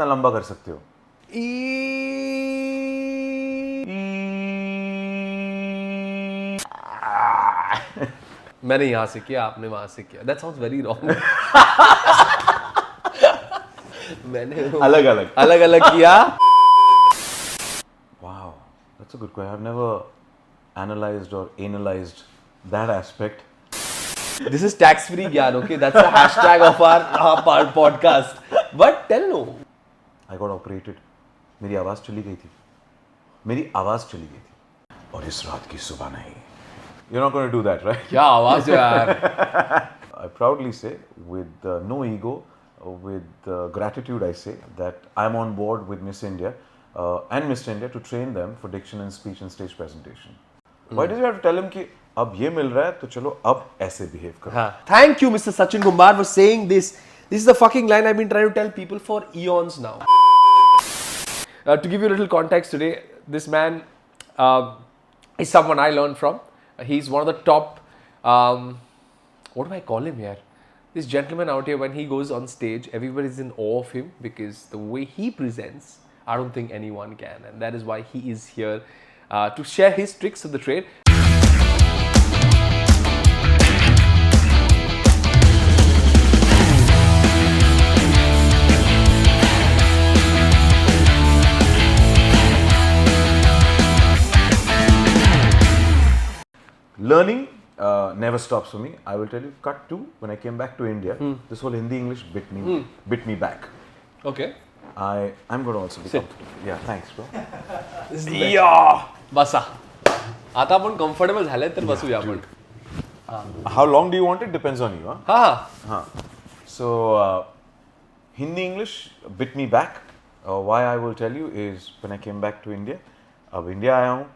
कितना लंबा कर सकते हो? मैंने यहाँ से किया, आपने वहां से किया. That sounds very wrong. मैंने अलग अलग किया. Wow, that's a good question. I've never analyzed or analyzed that aspect. This is tax-free ज्ञान, okay? That's the hashtag of our podcast. But tell no. I got operated. मेरी आवाज़ चली गई थी. मेरी आवाज़ चली गई थी. और इस रात की सुबह नहीं. You're not going to do that, right? क्या आवाज है यार? I proudly say, with no ego, with gratitude, I say that I'm on board with Miss India and Mr. India to train them for diction and speech and stage presentation. Why did you have to tell him कि अब ये मिल रहा है तो चलो अब ऐसे behave करो? हाँ. Thank you, Mr. Sachin Kumar, for saying this. This is the fucking line I've been trying to tell people for eons now. To give you a little context today, this man is someone I learned from. He's one of the top, what do I call him here? This gentleman out here, when he goes on stage, everybody's in awe of him because the way he presents, I don't think anyone can. And that is why he is here to share his tricks of the trade. Learning never stops for me. I will tell you, cut to when I came back to India, this whole Hindi English bit me back. Okay. I'm going to also be comfortable. Yeah, thanks, bro. Yeah. बसा. आता आपण comfortable झाले तर बसूया आपण. How long do you want it? Depends on you, huh? हाँ. So Hindi English bit me back. Why I will tell you is when I came back to India. अब India आया हूँ,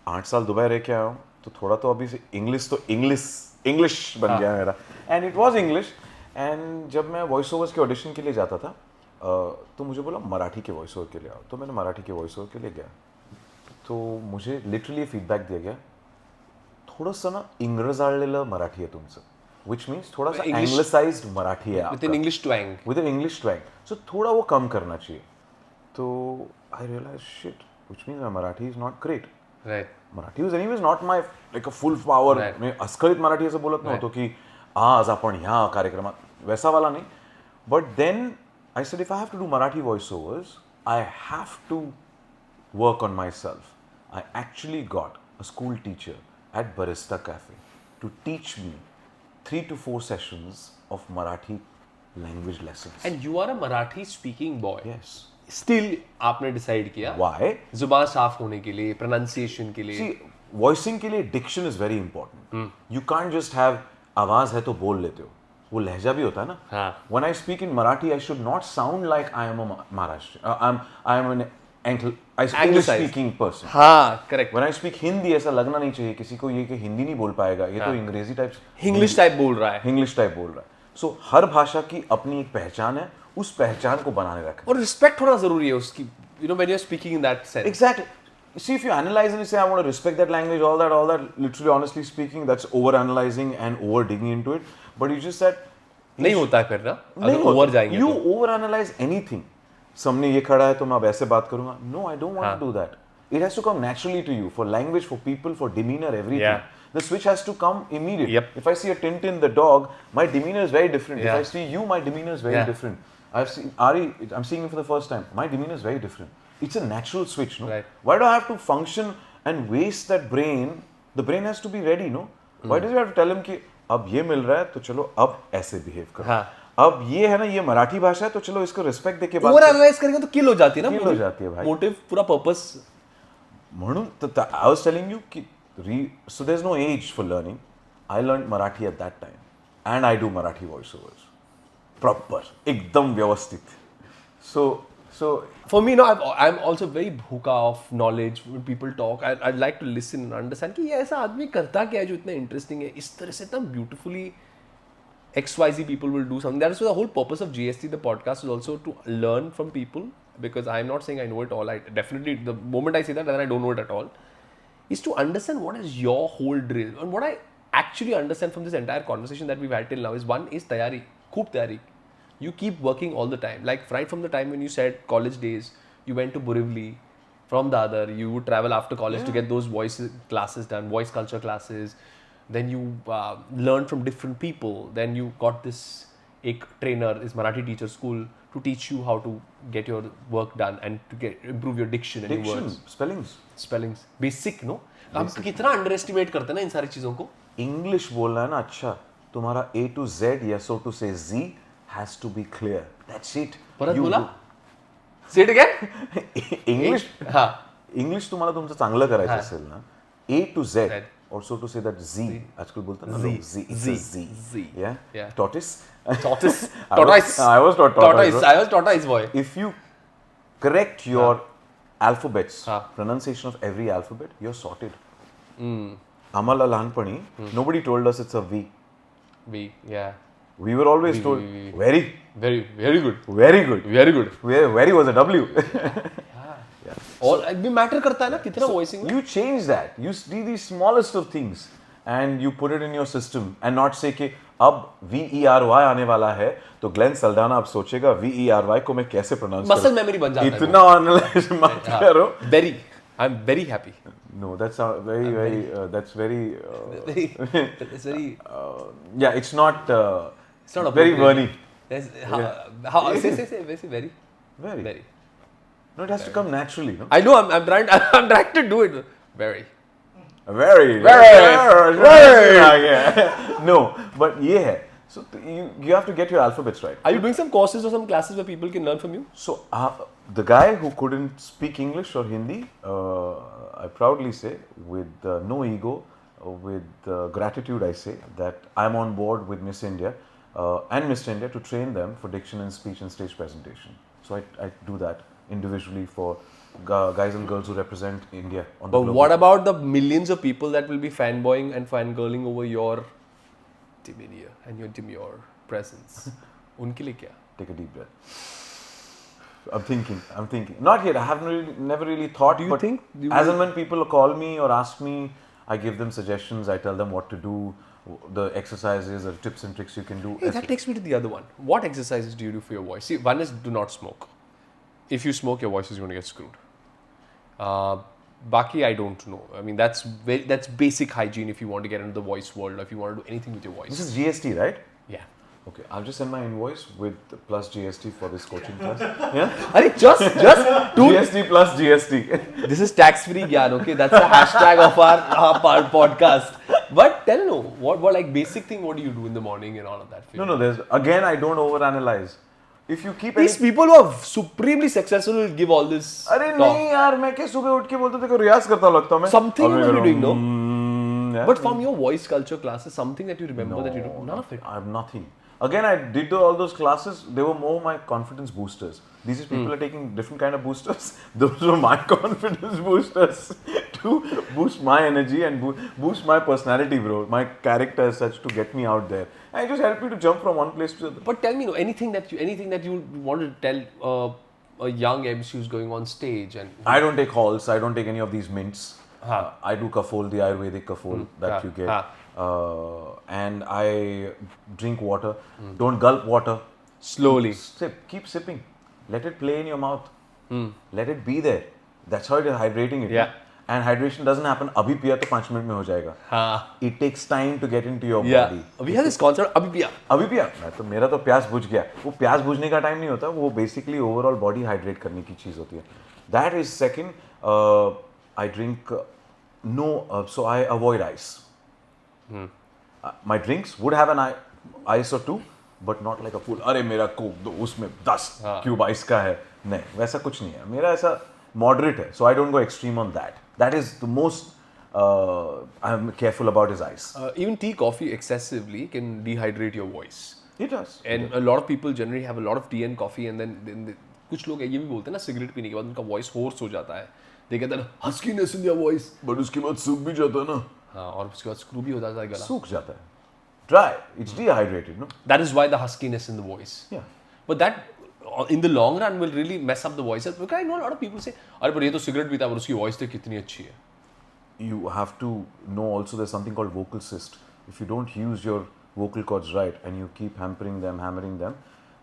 8 साल दुबई रह के आया हूँ, तो थोड़ा तो अभी से इंग्लिश बन गया मेरा. And it was English. And जब मैं वॉइस ओवर्स के ऑडिशन के लिए जाता था तो मुझे बोला मराठी के वॉइस ओवर के लिए आओ. तो मैंने मराठी के वॉइस ओवर के लिए गया. तो मुझे लिटरली फीडबॅक दिया गया, थोडंसं ना इंग्रजाळलेलं मराठी आहे तुमचं, विच मीन्स थोड़ा सा एंग्लिसाइज्ड मराठी है With an English twang. With an English twang. So थोड़ा वो कम करना चाहिए. तो I realized shit, which means my Marathi is not great. Right. Marathi was anyways not my like a full power. Right. मैं अस्खलित मराठी असं बोलत नव्हतो की आज आपण ह्या कार्यक्रमात, वैसा वाला नहीं. But then I said if I have to do Marathi voiceovers, I have to work on myself. I actually got a school teacher at Barista Cafe to teach me 3 to 4 sessions of Marathi language lessons. And you are a Marathi speaking boy. Yes. Still आपने decide किया Why? जुबान साफ होने के लिए, pronunciation के लिए. See, voicing के लिए diction is very important. You can't just have आवाज है तो बोल लेते हो, वो लहजा भी होता है ना. हाँ. When I speak in Marathi, I should not sound like I am a Maharashtrian. I am an English speaking person. हाँ, correct. When I speak Hindi, ऐसा लगना नहीं चाहिए किसी को ये कि हिंदी नहीं बोल पाएगा, ये तो अंग्रेजी टाइप इंग्लिश टाइप बोल रहा है. इंग्लिश टाइप बोल रहा है. सो हर भाषा की अपनी एक पहचान है, उस पहचान को बनाने रखना. और रिस्पेक्ट होना जरूरी है उसकी, you know, when you're speaking in that sense. Exactly. See, if you analyze and you say, I want to respect that language, all that, literally, honestly speaking, that's over-analyzing and over-digging into it. But you just said... नहीं होता है फिर ना, अगर over जाएंगे You over-analyze anything. सामने ये खड़ा है तो मैं अब ऐसे बात करूँगा. No, I don't want to do that. It has to come naturally to you, for language, for people, for demeanor, everything. Yeah. The switch has to come immediate. Yep. If I see a Tintin the dog, my demeanor is very different. Yeah. If I see you, my demeanor is very Yeah. different. I've seen Ari, I'm seeing him for the first time. My demeanor is very different. It's a natural switch, no? Right. Why do I have to function and waste that brain? The brain has to be ready, no? Why do you have to tell him कि अब ये मिल रहा है तो चलो अब ऐसे behave करो. हाँ. अब ये है ना, ये मराठी भाषा है तो चलो इसको respect दे के बात ओवर एनालाइज करेंगे तो किल हो जाती है ना. Kill हो जाती है भाई. मोटिव पूरा पर्पस. म्हणून तो I was telling you कि so there's no age for learning. I learned Marathi at that time and I do Marathi voiceovers. Proper, एकदम व्यवस्थित. So For me, no, I'm also very bhuka of knowledge. When people talk, I'd like to listen and understand कि ये ऐसा आदमी करता क्या है जो इतना interesting है. इस तरह से इतना beautifully XYZ people will do something. That is the whole purpose of GST, the podcast, is also to learn from people, because I'm not saying I know it all. I definitely, the moment I say that, then I don't know it at all, is to understand what is your whole drill. And what I actually understand from this entire conversation that we've had till now is, one is tayari, खूब tayari. you keep working all the time. Like right from the time when you said college days, you went to Borivali. From Dadar, you would travel after college to get those voice classes done, voice culture classes. Then you learned from different people. Then you got this trainer, this Marathi teacher school to teach you how to get your work done and to improve your diction and your words. spellings. Basic, no? हम कितना underestimate करते हैं ना इन सारी चीजों को. English बोलना है ना अच्छा, तुम्हारा A to Z या so to say Z has to be clear. That's it. परत बोला? Say it again. English हाँ. English तुम्हाला तुमचं चांगलं करायचं असेल ना, A to Z Z. or so to say that Z. आजकल बोलतात ना लोक Z. It's a Z. Z. Yeah. Tortoise. Tortoise. I was taught tortoise. I was tortoise boy. If you correct your alphabets, pronunciation of every alphabet, you're sorted. आम्हाला लहानपणी nobody told us it's a V. Yeah. We were always told very good. very good. Very good. Very was a W. और भी matter करता है ना कितना voicing. You change that. You see these smallest of things and you put it in your system and not say कि अब VERY आने वाला है तो ग्लेन सल्डाना अब सोचेगा VERY को मैं कैसे प्रोनाउंस करूं. मसल मेमोरी बन जाता है. इतना एनालाइज मत करो. Very. I'm very happy. No, that's very that's very It's very yeah, it's not it's not very appropriate. funny. How say very. No, it has to come naturally, no? I know I'm trying to do it. Very. Very. Yeah. No, but yeah. So you have to get your alphabets right. Are you doing some courses or some classes where people can learn from you? So the guy who couldn't speak English or Hindi, I proudly say, with no ego, with gratitude, I say that I'm on board with Miss India and Mr. India to train them for diction and speech and stage presentation. So I do that individually for guys and girls who represent India on the But global. what about the millions of people that will be fanboying and fangirling over your timidity and your demure presence? उनके लिए क्या? Take a deep breath. I'm thinking. Not yet. I haven't never really thought. Do you but think as and when people call me or ask me, I give them suggestions. I tell them what to do, the exercises, the tips and tricks you can do. Hey, that takes me to the other one. What exercises do you do for your voice? See, one is do not smoke. If you smoke, your voice is going to get screwed. Baki, I don't know. I mean, that's basic hygiene if you want to get into the voice world or if you want to do anything with your voice. This is GST, right? Yeah. Okay, I'll just send my invoice with plus GST for this coaching class. Yeah? Are just two. GST plus GST. This is tax-free Gyan, okay? That's the hashtag of our podcast. But tell no, what like basic thing, what do you do in the morning and all of that? No, again, I don't overanalyze. If you keep These people who are supremely successful will give all this अरे talk. नहीं यार, मैं क्या सुबह उठ के बोलते थे कि रियाज करता लगता मैं. Something you are doing, no? Yeah. But from your voice culture classes, something that you remember that you do, none of it. I have nothing. Again, I did all those classes. They were more my confidence boosters. These people are taking different kind of boosters. Those were my confidence boosters to boost my energy and boost my personality, bro. My character as such to get me out there. I just help you to jump from one place to the other. But tell me, anything that you want to tell a young MC who's going on stage and I don't take halls. I don't take any of these mints. I do kafol, the Ayurvedic kafol that you get. And I drink water. Don't gulp water. slowly. Keep sipping. Let it play in your mouth. Let it be there. That's how you're hydrating it. Yeah. And hydration doesn't happen अभी पिया तो 5 minute में हो जाएगा. It takes time to get into your body. We have this concept अभी पिया. मैं तो मेरा तो प्यास बुझ गया. वो प्यास बुझने का टाइम नहीं होता. वो basically overall body hydrate करने की चीज होती है. That is second. I drink so I avoid ice. My drinks would have an ice or two, but not like a full. अरे मेरा कोक दो उसमें 10 क्यूब आइस का है. नहीं वैसा कुछ नहीं है. मेरा ऐसा moderate है. So I don't go extreme on that. That is the most I'm careful about is ice. Even tea, coffee excessively can dehydrate your voice. It does. And a lot of people generally have a lot of tea and coffee and then कुछ लोग ये भी बोलते हैं ना cigarette पीने के बाद उनका वॉइस होर्स हो जाता है. They get that huskiness in their voice. But उसके बाद सूख भी जाता है ना. हाँ और उसके बाद स्क्रू भी हो जाता है गला. सूख जाता है. Dry. It's dehydrated, no? That is why the huskiness in the voice. Yeah. But that in the long run will really mess up the voice. Because I know a lot of people say, अरे पर ये तो cigarette पीता है पर उसकी voice तो कितनी अच्छी है. You have to know also there's something called vocal cyst. If you don't use your vocal cords right and you keep hammering them,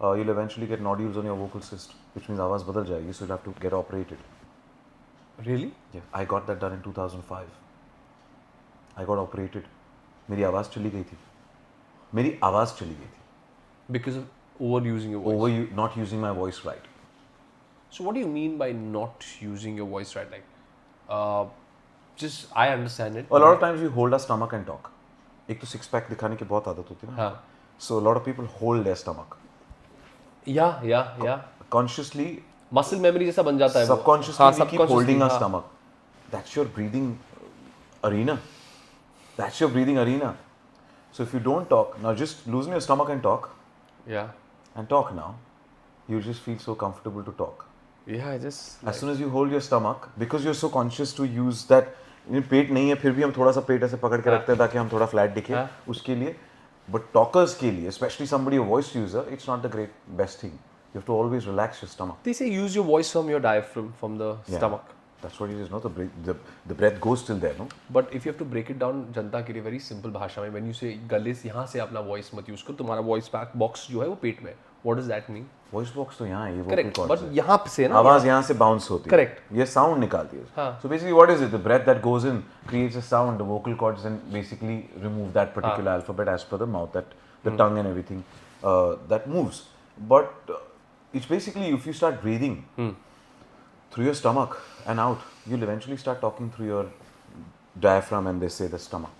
you'll eventually get nodules on your vocal cyst, which means आवाज बदल जाएगी, so you'll have to get operated. Really? Yeah, I got that done in 2005. I got operated. मेरी आवाज चली गई थी. मेरी आवाज चली गई थी. Because of overusing your voice. Not using my voice right. So what do you mean by not using your voice right? Like, just I understand it. A lot of times we hold our stomach and talk. एक तो six pack दिखाने की बहुत आदत होती है ना. हाँ. So a lot of people hold their stomach. Yeah. Consciously, Muscle memory जैसा बन जाता है वो. subconsciously हाँ, we keep subconsciously, holding our हाँ. stomach. That's your breathing arena. That's your breathing arena. So if you don't talk, now just loosen your stomach and talk. Yeah. And talk now. You just feel so comfortable to talk. Yeah, I just. As soon as you hold your stomach, because you're so conscious to use that, पेट नहीं है फिर भी हम थोड़ा सा पेट ऐसे पकड़ के रखते हैं ताकि हम थोड़ा फ्लैट दिखे उसके लिए. But talkers के लिए, especially somebody a voice user, it's not the best thing. You have to always relax your stomach. They say use your voice from your diaphragm, from the stomach. That's what it is, no? The breath goes till there, no? But if you have to break it down जनता के लिए very simple भाषा में, when you say गले से यहाँ से अपना voice मत use करो, तुम्हारा voice box जो है वो पेट में. What does that mean? Voice box तो यहाँ है, ये vocal Correct. cords But है. यहाँ से ना. आवाज यहाँ से bounce होती है. Correct. ये sound निकालती है. हाँ. So basically what is it? The breath that goes in creates a sound. The vocal cords then basically remove that particular alphabet as per the mouth, that the tongue and everything that moves. But it's basically if you start breathing through your stomach and out, you'll eventually start talking through your diaphragm, and they say the stomach.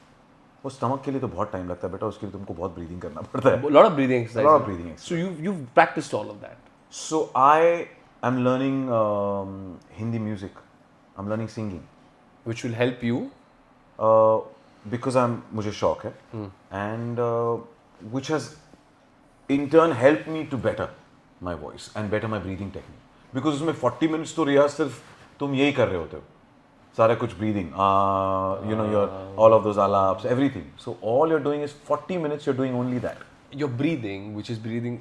वो stomach के लिए तो बहुत time लगता है बेटा, उसके लिए तुमको बहुत breathing करना पड़ता है. A lot of breathing exercises. A lot of breathing exercises. So you've practiced all of that. So I am learning Hindi music. I'm learning singing. Which will help you. Because मुझे शौक है. And which has in turn helped me to better my voice and better my breathing technique. Because उसमें 40 minutes तो रियाज सिर्फ तुम यही कर रहे होते हो. सारा कुछ breathing, your all of those alaps, everything. So all you're doing is 40 minutes. You're doing only that. Your breathing, which is breathing.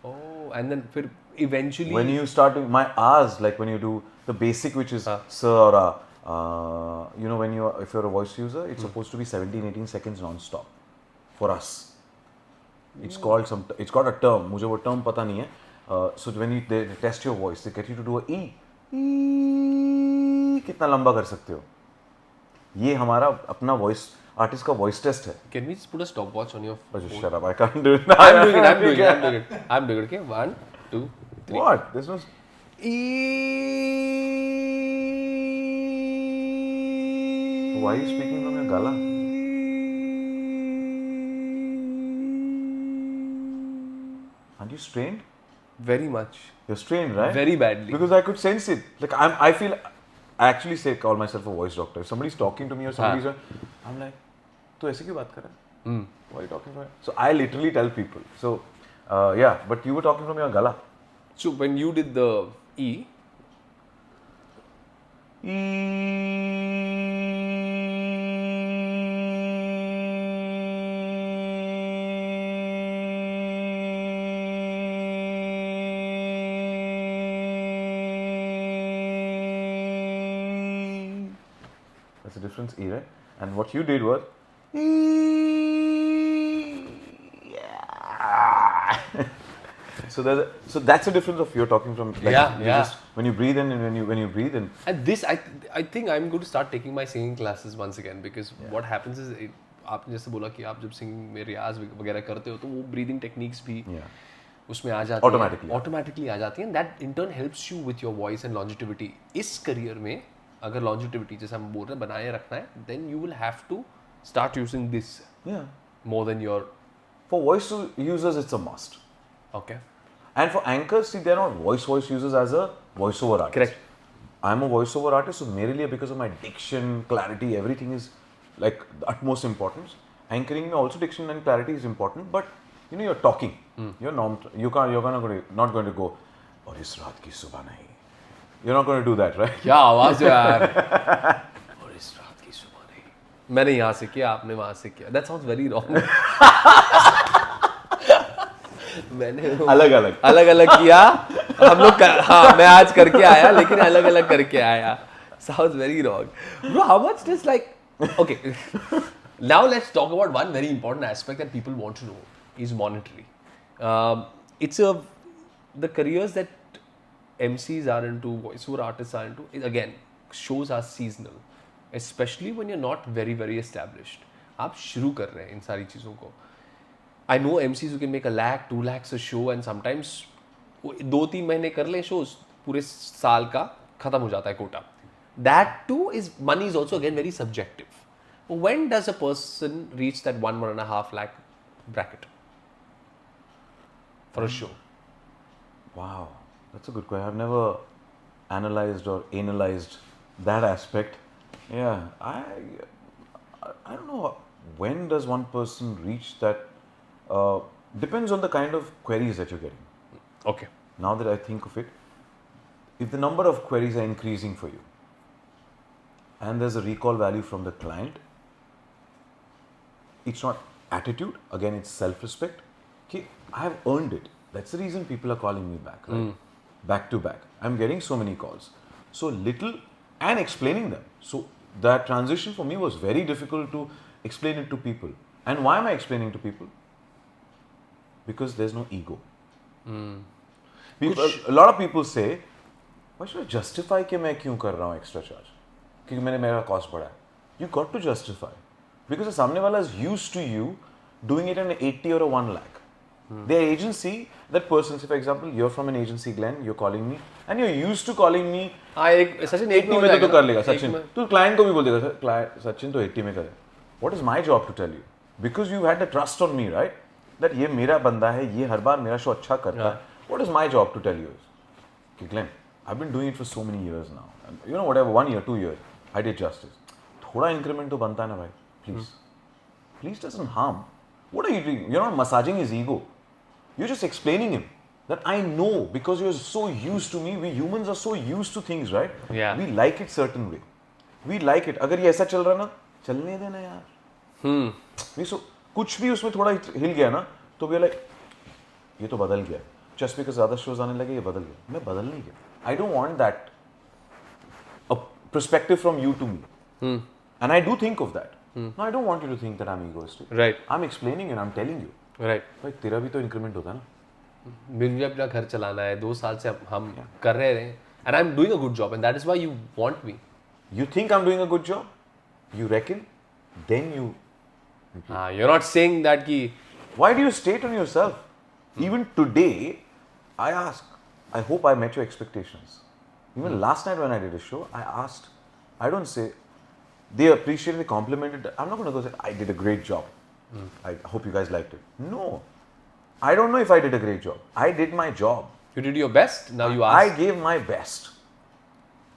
Oh, and then फिर eventually. When you start doing my R's, like when you do the basic, which is S or A, if you're a voice user, it's supposed to be 17-18 seconds non-stop for us. It's got a term. मुझे वो term पता नहीं है. So when they test your voice, they get you to do a E. कितना लंबा कर सकते हो? ये हमारा अपना voice artist का voice test है. Can we just put a stopwatch on your phone? Shut up! I can't do it. I'm doing it. Okay, 1, 2, 3. What? There's no. Why are you speaking from your gala? Aren't you strained? Very much. You're strained, right? Very badly. Because I could sense it. Like I feel. I actually call myself a voice doctor. If somebody's talking to me or somebody's, I'm like, "तो ऐसे क्यों बात कर रहा है? Why are you talking about?" So I literally tell people. So yeah, but you were talking from your gala. So when you did the E. That's the difference, E, right? And what you did was. So that's the difference of you're talking from. Like, when you breathe in and when you breathe in. And this, I think I'm going to start taking my singing classes once again, because what happens is, आपने जैसे बोला कि आप जब singing में रियाज वगैरह करते हो तो वो ब्रीदिंग टेक्निक्स भी उसमें आ जाती हैं, ऑटोमेटिकली आ जाती हैं. That in turn helps you with your voice and longevity. इस करियर में अगर लॉन्जिटिविटी जैसे हम बोल रहे हैं बनाए रखना है, then you will have to start using this more than your. For voice users it's a must. Okay. And for anchors, see, they're not voice users as a voiceover artist. Correct. I'm a voiceover artist, so मेरे लिए because of my diction, clarity, everything is like the utmost importance. Anchoring में also diction and clarity is important, but you're talking. You're not going to go, और इस रात की सुबह नहीं. You're not going to do that, right? क्या आवाज है यार. और इस रात की सुबह नहीं. मैंने यहाँ से किया, आपने वहाँ से किया. That sounds very wrong. मैंने अलग अलग किया. हम लोग मैं आज करके आया, लेकिन अलग अलग करके आया. Sounds very wrong. Bro, how much does okay. Now let's talk about one very important aspect that people want to know is monetary. It's the careers that MCs are into, voiceover artists are into. Again, shows are seasonal, especially when you're not very very established. आप शुरू कर रहे हैं इन सारी चीज़ों को. I know MCs who can make 1 lakh, 2 lakhs a show, and sometimes 2-3 महीने कर लें shows, पूरे साल का खत्म हो जाता है Kota. That too is money is also again very subjective. When does a person reach that 1.5 lakh bracket for a show? Wow, that's a good question. I've never analyzed or analyzed that aspect. Yeah, I don't know. When does one person reach that? Depends on the kind of queries that you're getting. Okay. Now that I think of it, if the number of queries are increasing for you, and there's a recall value from the client, it's not attitude. Again, it's self-respect. Okay, I have earned it. That's the reason people are calling me back, right? Back to back. I'm getting so many calls. So little and explaining them. So that transition for me was very difficult to explain it to people. And why am I explaining to people? Because there's no ego. People, a lot of people say, why should I justify कि मैं क्यों कर रहा हूँ extra charge? क्योंकि मैंने मेरा cost बढ़ा है. You got to justify. Because the सामने वाला is used to you doing it in an 80 or a 1 lakh. Their agency, that person, say for example, you're from an agency, Glenn, you're calling me, and you're used to calling me. Sachin 80 में तो कर लेगा सचिन. तो client को भी बोल देगा सचिन तो 80 में करे. What is my job to tell you? Because you had the trust on me, right? That ये मेरा बंदा है, ये हर बार मेरा शो अच्छा करता है. What is my job to tell you? कि Glenn, I've been doing it for so many years now. And you know, whatever, 1 year, 2 years, I did justice. थोड़ा increment तो बनता है ना भाई, please. Please doesn't harm. What are you doing? You're not massaging his ego. You're just explaining him that I know because you're so used to me. We humans are so used to things, right? Yeah. We like it certain way. We like it. अगर ये ऐसा चल रहा ना, चलने देना यार. We so कुछ भी उसमें थोड़ा हिल गया ना, तो we are like, ये तो बदल गया. Just because ज़्यादा shows आने लगे, ये बदल गया. मैं बदल नहीं गया. I don't want that a perspective from you to me. And I do think of that. No, I don't want you to think that I'm egoistic. Right. I'm explaining and I'm telling you. Right. भाई तेरा भी तो increment होता है ना. मुझे अपना घर चलाना है. 2 साल से हम कर रहे हैं. And I'm doing a good job, and that is why you want me. You think I'm doing a good job? You reckon? Then you. You're not saying that कि. Why do you state on yourself? Even today, I ask. I hope I met your expectations. Even last night when I did a show, I asked. I don't say. They appreciated, they complimented. I'm not going to go say I did a great job. I hope you guys liked it. No. I don't know if I did a great job. I did my job. You did your best. Now you ask. I gave my best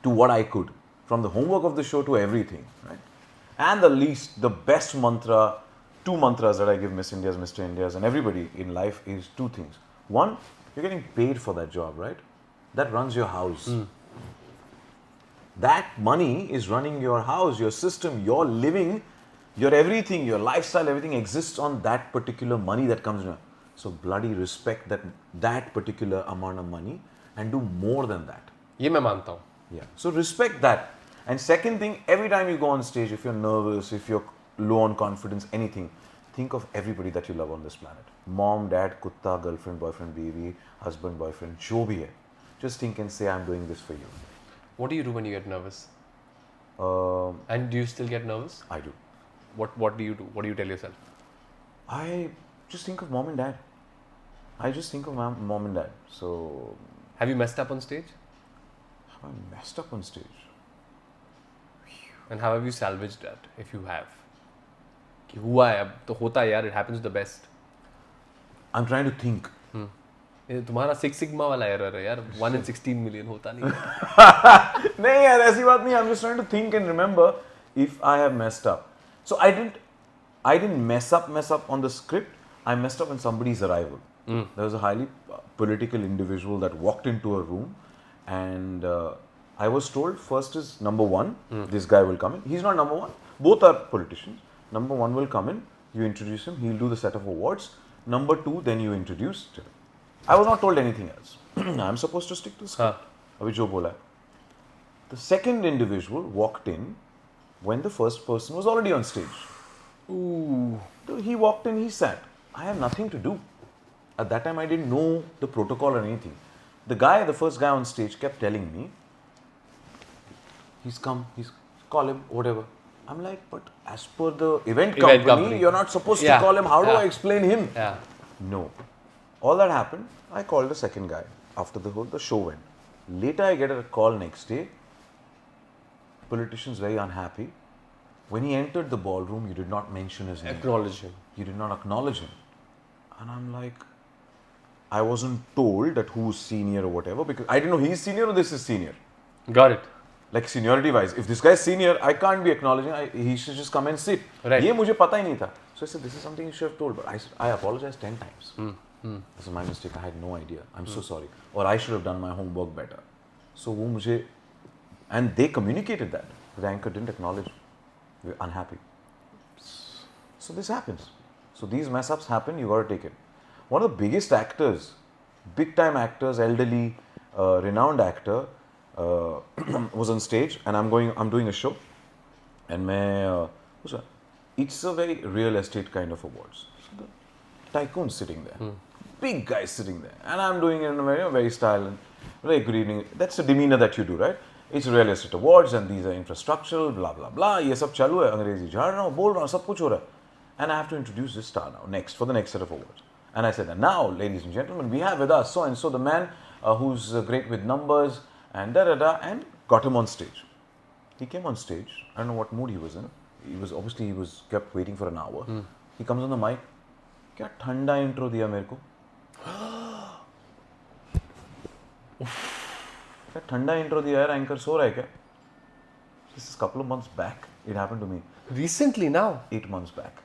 to what I could, from the homework of the show to everything, right? And the best mantra, 2 mantras that I give Miss India's, Mr. India's, and everybody in life is 2 things. One, you're getting paid for that job, right? That runs your house. That money is running your house, your system, your living, your everything, your lifestyle, everything exists on that particular money that comes in. So bloody respect that particular amount of money and do more than that. ये मैं मानता हूँ. Yeah. So respect that. And second thing, every time you go on stage, if you're nervous, if you're low on confidence, anything, think of everybody that you love on this planet. Mom, dad, kutta, girlfriend, boyfriend, baby, husband, boyfriend, jo bhi hai. Just think and say, I'm doing this for you. What do you do when you get nervous? And do you still get nervous? I do. What do you do? What do you tell yourself? I just think of mom and dad. I just think of mom and dad. So, Have you messed up on stage? have I messed up on stage? And how have you salvaged that, if you have? कि हुआ है, अब तो होता है यार, it happens to the best. I'm trying to think. ये तुम्हारा 6 sigma वाला error है यार, 1 in 16 million होता नहीं. नहीं यार ऐसी बात नहीं. I'm just trying to think and remember if I have messed up. So I didn't mess up on the script. I messed up on somebody's arrival. There was a highly political individual that walked into a room, and I was told first is number 1. This guy will come in. He's not number 1. Both are politicians. Number 1 will come in. You introduce him. He'll do the set of awards. Number 2, then you introduce. I was not told anything else. I'm supposed to stick to script. Abhi jo bola hai. The second individual walked in when the first person was already on stage. Ooh. So he walked in, he sat. I have nothing to do. At that time, I didn't know the protocol or anything. The first guy on stage kept telling me, call him, whatever. I'm like, but as per the event company, you're not supposed to call him. How do I explain him? Yeah. No. All that happened, I called the second guy after the show went. Later, I get a call next day. Politician's very unhappy. When he entered the ballroom, you did not mention his name. Acknowledge him. You did not acknowledge him. And I'm like, I wasn't told that who's senior or whatever, because I didn't know he's senior or this is senior. Got it. Like seniority wise, if this guy is senior, I can't be acknowledging. He should just come and sit. Right. ये मुझे पता ही नहीं था. So I said, this is something you should have told. But I apologized 10 times. This is my mistake. I had no idea. I'm so sorry. Or I should have done my homework better. So वो मुझे, and they communicated that. The anchor didn't acknowledge. We're unhappy. So this happens. So these mess ups happen. You got to take it. One of the biggest actors, big time actors, elderly, renowned actor, was on stage, and I'm doing a show, and it's a very real estate kind of awards. So the tycoon's sitting there, big guys sitting there, and I'm doing it in a very style and very good evening. That's the demeanor that you do, right? It's real estate awards, and these are infrastructural, blah blah blah. ये सब चालू है, अंग्रेजी झाड़ रहा हूँ, बोल रहा हूँ, सब कुछ हो रहा है, and I have to introduce this star now for the next set of awards. And I said, and now, ladies and gentlemen, we have with us so and so, the man who's great with numbers, and and got him on stage. He came on stage. I don't know what mood he was in. He was kept waiting for an hour. He comes on the mic. क्या ठंडा intro दिया मेरे को? क्या ठंडा intro दिया यार, anchor सो रहा है क्या? This is a couple of months back. It happened to me. Recently now? 8 months back.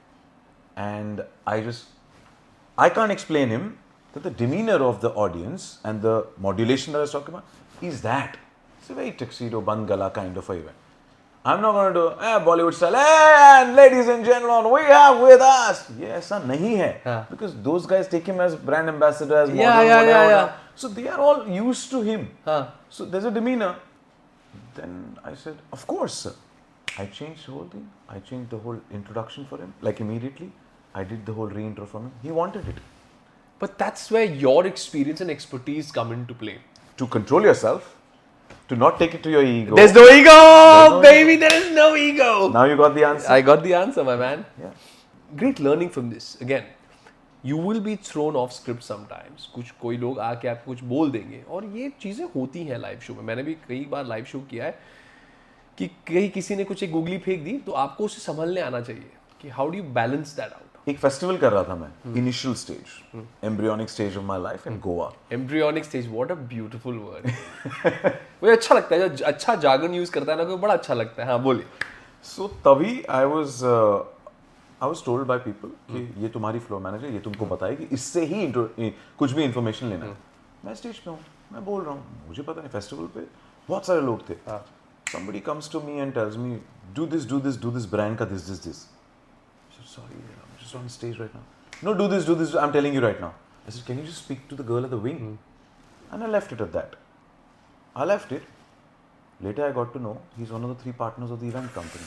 And I can't explain him that the demeanor of the audience and the modulation that I was talking about is that. It's a very tuxedo, bangala kind of a event. I'm not going to do, Bollywood style, and ladies and gentlemen, we have with us. Yeah, ऐसा नहीं है. Because those guys take him as brand ambassador, as model, whatever. So they are all used to him. So there's a demeanor. Then I said, of course, sir. I changed the whole thing. I changed the whole introduction for him. Like immediately, I did the whole re-intro for him. He wanted it. But that's where your experience and expertise come into play. To control yourself, to not take it to your ego. There's no ego, baby. There is no ego. Now you got the answer. I got the answer, my man. Yeah. Great learning from this. Again, you will be thrown off script sometimes. कोई लोग आके आपको कुछ बोल देंगे और ये चीज़ें होती हैं लाइव शो में. मैंने भी कई बार लाइव शो किया है कि कहीं किसी ने कुछ एक गुगली फेंक दी तो आपको उसे संभलने आना चाहिए कि how do you balance that out. एक फेस्टिवल कर रहा था मैं, initial stage, embryonic stage of my life in Goa. Embryonic stage, what a beautiful word. मुझे अच्छा लगता है, जो अच्छा जागरण यूज करता है ना, कोई बड़ा अच्छा लगता है. हाँ बोलिए. सो तभी I was told by people कि ये तुम्हारी फ्लोर मैनेजर, ये तुमको बताएगी, इससे ही कुछ भी इंफॉर्मेशन लेना है. मैं स्टेज पे हूँ, मैं बोल रहा हूँ, मुझे पता नहीं, फेस्टिवल पे बहुत सारे लोग थे. Somebody comes to me and tells me, do this brand का this. I said, sorry, I'm just on stage right now. No, do this, I'm telling you right now. I said, can you just speak to the girl at the wing? And I left it at that. I left it. Later I got to know he's one of the 3 partners of the event company.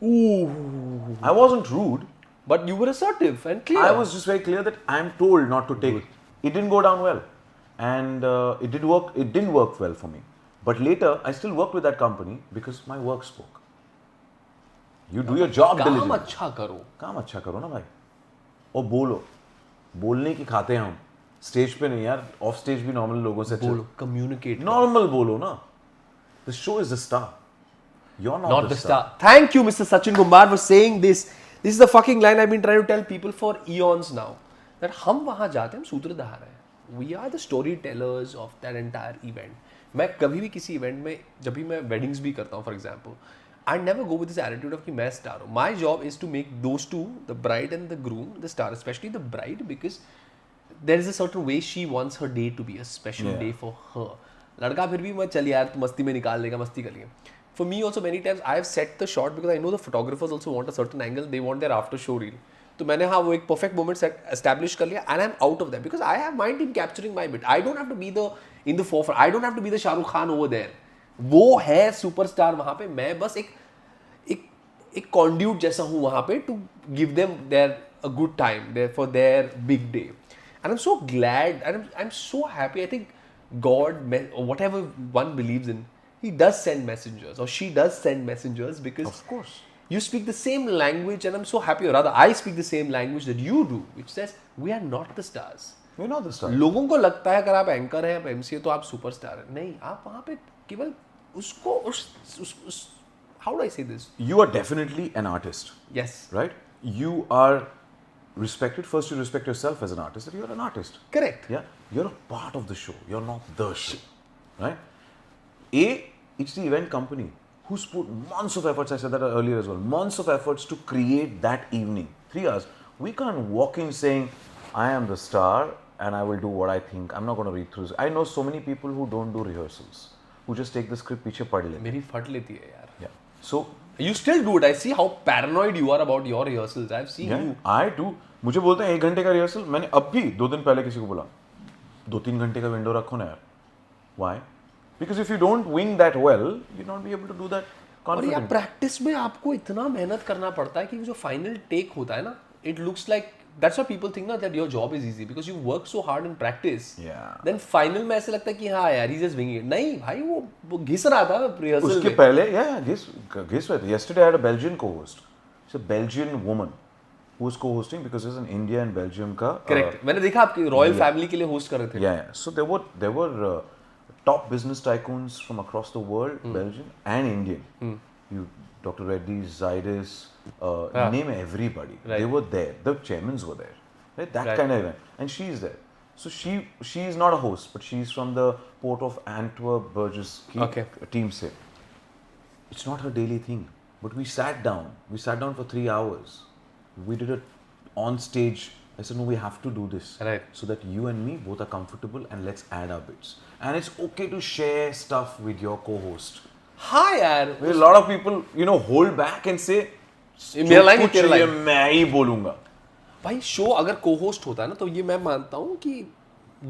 Ooh. I wasn't rude. But you were assertive and clear. I was just very clear that I'm told not to take it. It didn't go down well. And it didn't work well for me. But later, I still worked with that company because my work spoke. You do your job diligently. काम अच्छा करो ना भाई. और बोलने की खाते हैं हम. स्टेज पे नहीं यार, ऑफ स्टेज भी नॉर्मल लोगों से बोलो, communicate. नॉर्मल बोलो ना. The show is the star. You're not the star. Thank you, Mr. Sachin Kumar, for saying this. This is the fucking line I've been trying to tell people for eons now. That हम वहाँ जाते हैं, हम सूत्रधार हैं. We are the storytellers of that entire event. मैं कभी भी किसी इवेंट में, जब भी मैं वेडिंग्स भी करता हूँ for example, I never go with this attitude of कि मैं स्टार हूँ. My job is to make those two, the bride and the groom, the star, specially the bride, because there is a certain way she wants her day to be a special day for her. लड़का फिर भी मैं चल यार तू मस्ती में निकाल लेगा, मस्ती करिए. For me also many times I have set the shot because I know the photographers also want a certain angle, they want their after show reel. तो मैंने हाँ वो एक perfect moment set establish कर लिया and I'm out of that because I have my team capturing my bit. I don't have to be the in the forefront. I don't have to be the Shahrukh Khan over there. वो है superstar वहाँ पे, मैं बस एक conduit जैसा हूँ वहाँ पे to give them their a good time there for their big day. And I'm so glad, and I'm so happy. I think God, or whatever one believes in, He does send messengers, or she does send messengers, because Of course. you speak the same language, and I'm so happy, or rather, I speak the same language that you do, which says we are not the stars. We're not the star. लोगों को लगता है अगर आप anchor हैं, आप MCA, तो आप सुपरस्टार हैं. नहीं, आप वहाँ पे केवल उसको उस how do I say this? You are definitely an artist, Yes. right? You are respected. First, you respect yourself as an artist, that you're an artist. Correct. Yeah? You're a part of the show. You're not the show, right? It's the event company who's put months of efforts, I said that earlier as well, months of efforts to create that evening. 3 hours. We can't walk in saying, I am the star and I will do what I think. I'm not going to read through this. I know so many people who don't do rehearsals, who just take the script, पीछे पढ़ लेते. मेरी फट लेती है यार. Yeah. So, You still do it. I see how paranoid you are about your rehearsals. I've seen yeah, you. I do. मुझे बोलते हैं 1 घंटे का रिहर्सल. मैंने अब भी 2 दिन पहले किसी को बोला 2-3 घंटे का विंडो रखो ना यार. Why? Because if you don't wing that well, you'll not be able to do that और यार confidently. प्रैक्टिस में आपको इतना मेहनत करना पड़ता है कि जो फाइनल टेक होता है ना, it looks like that's why people think ना that your job is easy because you work so hard in practice. Yeah. Then final में ऐसे लगता है कि हाँ यार ही जस्ट विंगिंग इट. नहीं भाई, वो घिस रहा था रिहर्सल उसके में. पहले guess what? Yesterday I had a Belgian co-host. It's a Belgian woman who was co-hosting because it's an India and Belgium का. करेक्ट. मैंने देखा आपकी रॉयल फैमिली के लिए होस्ट कर रहे थे. Yeah. So there were top business tycoons from across the world, Belgian and Indian. You, Dr. Reddy, Zydus, name everybody. Right. They were there. The chairmans were there. Right? That Right. kind of event. And she's there. So she is not a host, but she's from the port of Antwerp, Burgess Okay. team say. It's not her daily thing. But we sat down. We sat down for 3 hours. We did it on stage. I said, no, we have to do this. Right. So that you and me both are comfortable and let's add our bits. And it's okay to share stuff with your co-host. हाँ यार. A lot of people, hold back and say, मेरा line "जो है, तेरा कुछ ये line." मैं ही बोलूंगा. भाई शो अगर को होस्ट होता है ना, तो ये मैं मानता हूँ कि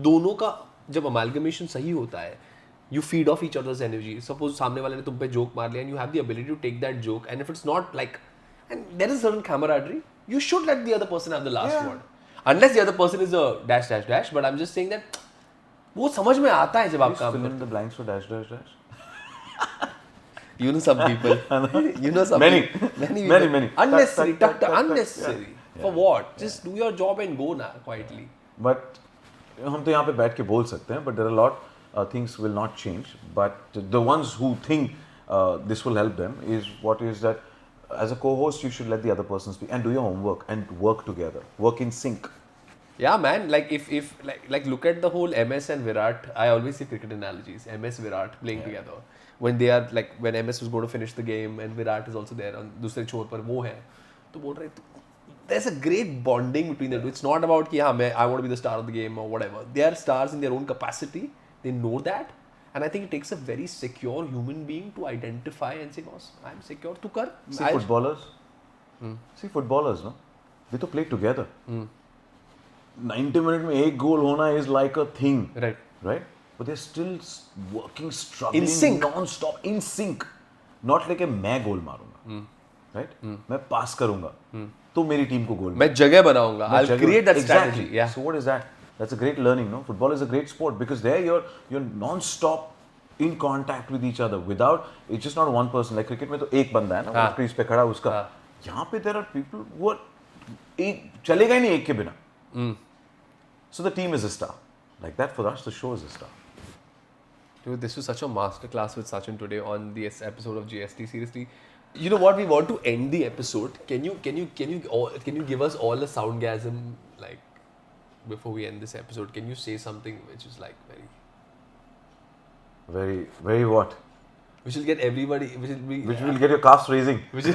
दोनों का जब अमालगमेशन सही होता है, you feed off each others energy. Suppose सामने वाले ने तुम पे जोक मार लिया and you have the ability to take that joke, and if it's not like, and there is certain camaraderie, you should let the other person have the last Yeah. Word, unless the other person is a dash dash dash. But I am just saying that वो समझ में आता है जब आप Please काम fill करते in the blanks for dash dash dash. You know some people. You know some Many. people. Many. Many, People. many. Unnecessary. Tuck, tuck, tuck, tuck, tuck. Unnecessary. Yeah. For what? Just do your job and go now quietly. But हम तो यहाँ पे बैठ के बोल सकते हैं, but there are a lot things will not change. But the ones who think this will help them is what is that as a co-host you should let the other person speak and do your homework and work together, work in sync. Yeah, man. Like if like look at the whole MS and Virat. I always see cricket analogies. MS Virat playing together. When they are like when MS was going to finish the game and Virat is also there on दूसरे छोर पर वो है, तो बोल रहे there's a great bonding between them. It's not about कि हाँ I want to be the star of the game or whatever. They are stars in their own capacity. They know that. And I think it takes a very secure human being to identify and say, boss, I'm secure. तू कर. See footballers. See footballers, no? They to play together. 90 minutes में एक गोल होना is like a thing, Right. right? But they're still working, struggling, In sync. non-stop, in sync. Not like मैं गोल मारूंगा, right? मैं पास करूंगा, तो मेरी टीम को गोल. मैं जगह बनाऊंगा. I'll create that strategy. Yeah. So what is that? That's a great learning, no? Football is a great sport because there you're non-stop in contact with each other. Without it's just not one person. Like cricket में तो एक बंदा है ना, वो crease पे खड़ा उसका. यहाँ पे there are people who are एक चलेगा ही नहीं एक के बिना. So the team is a star. Like that for us, the show is a star. Dude, this was such a masterclass with Sachin today on this episode of GST. Seriously, you know what? We want to end the episode. Can you give us all a soundgasm like before we end this episode? Can you say something which is like Very, very what? which will get everybody, which Will get your calves raising. which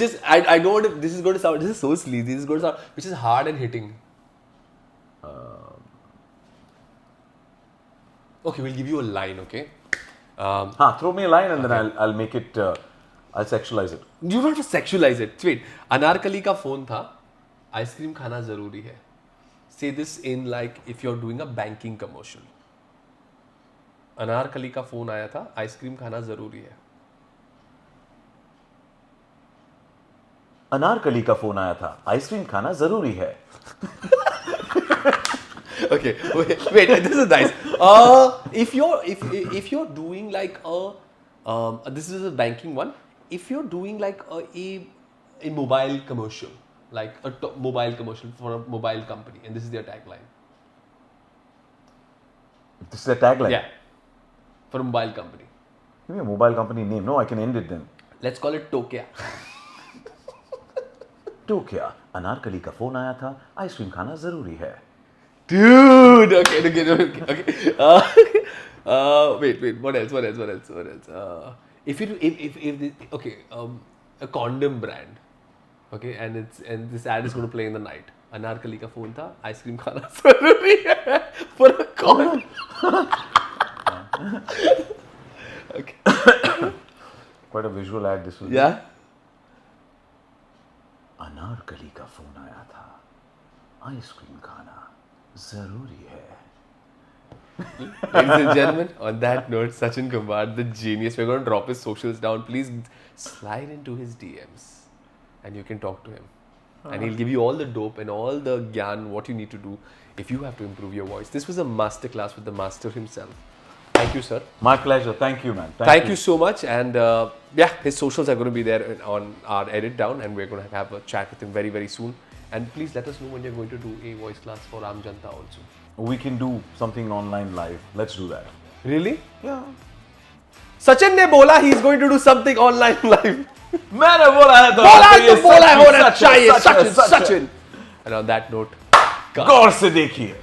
is I know what this is going to sound. This is so sleazy. This is going to sound which is hard and hitting. Okay, we'll give you a line. Okay. Throw me a line and then I'll make it. I'll sexualize it. You don't have to sexualize it. Wait, Anarkali का phone था. Ice cream खाना जरूरी है. Say this in like if you're doing a banking commercial. Anarkali का phone आया था. Ice cream खाना जरूरी है. अनारकली का फोन आया था, आइसक्रीम खाना जरूरी है. Okay, wait, this is nice. If you're doing like this is a banking one. If you're doing like a mobile commercial, like a mobile commercial for a mobile company, and this is their tagline. This is a tagline. Yeah, for a mobile company. Give me a mobile company name. No, I can end it then. Let's call it Tokia. तो क्या, अनारकली का phone आया था, ice cream खाना जरूरी है. Dude, okay. Wait. What else? If a condom brand, okay, and this ad is going to play in the night. Anarkali का phone था, आइसक्रीम खाना जरूरी है for a condom. Okay. Quite a visual ad this will be. Yeah. Anarkali का phone आया था, ice cream खाना जरूरी है. Ladies and gentlemen, on that note, Sachin Kumar, the genius, we're going to drop his socials down. Please slide into his DMs and you can talk to him. And he'll give you all the dope and all the gyan, what you need to do if you have to improve your voice. This was a masterclass with the master himself. Thank you, sir. My pleasure. Thank you, man. Thank you so much. And yeah, his socials are going to be there on our edit down, and we're going to have a chat with him very, very soon. And please let us know when you're going to do a voice class for Aam Janta also. We can do something online live. Let's do that. Really? Yeah. Sachin ने बोला he is going to do something online live. मैंने बोला है तो बोला है होना चाहिए Sachin. And on that note, गौर से देखिए.